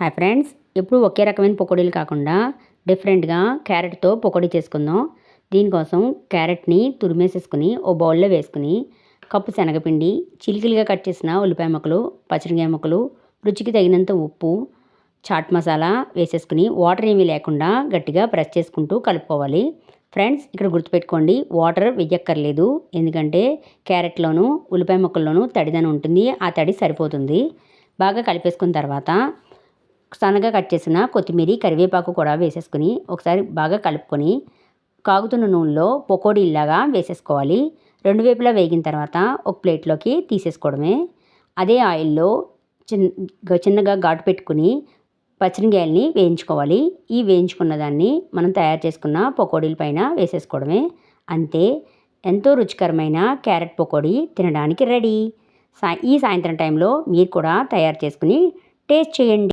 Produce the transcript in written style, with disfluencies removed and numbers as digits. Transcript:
Hi friends, ఎప్పుడు ఒకే రకమైన పకోడీలు కాకుండా డిఫరెంట్గా క్యారెట్తో పకోడీ చేసుకుందాం. దీనికోసం క్యారెట్ని తురిమేసేసుకుని ఓ బౌల్లో వేసుకుని కప్పు శనగపిండి, చిలికలుగా కట్ చేసిన ఉల్లిపాయ ముక్కలు, పచ్చిమిరపకాయ ముక్కలు, రుచికి తగినంత ఉప్పు, చాట్ మసాలా వేసేసుకుని వాటర్ ఏమీ లేకుండా గట్టిగా ప్రెస్ చేసుకుంటూ కలుపుకోవాలి. ఫ్రెండ్స్, ఇక్కడ గుర్తుపెట్టుకోండి, వాటర్ వెయ్యక్కర్లేదు. ఎందుకంటే క్యారెట్లోనూ ఉల్లిపాయ ముక్కల్లోనూ తడిదనం ఉంటుంది. ఆ తడి సరిపోతుంది. బాగా కలిపేసుకున్న తర్వాత సన్నగా కట్ చేసిన కొత్తిమీర, కరివేపాకు కూడా వేసేసుకుని ఒకసారి బాగా కలుపుకొని కాగుతున్న నూనెలో పకోడీలాగా వేసేసుకోవాలి. రెండు వైపులా వేగిన తర్వాత ఒక ప్లేట్లోకి తీసేసుకోవడమే. అదే ఆయిల్లో చిన్నగా ఘాటు పెట్టుకుని పచ్చిమిరపకాయలని వేయించుకోవాలి. ఈ వేయించుకున్న దాన్ని మనం తయారు చేసుకున్న పకోడీల పైన వేసేసుకోవడమే. అంతే, ఎంతో రుచికరమైన క్యారెట్ పకోడీ తినడానికి రెడీ. ఈ సాయంత్రం టైంలో మీరు కూడా తయారు చేసుకుని టేస్ట్ చేయండి.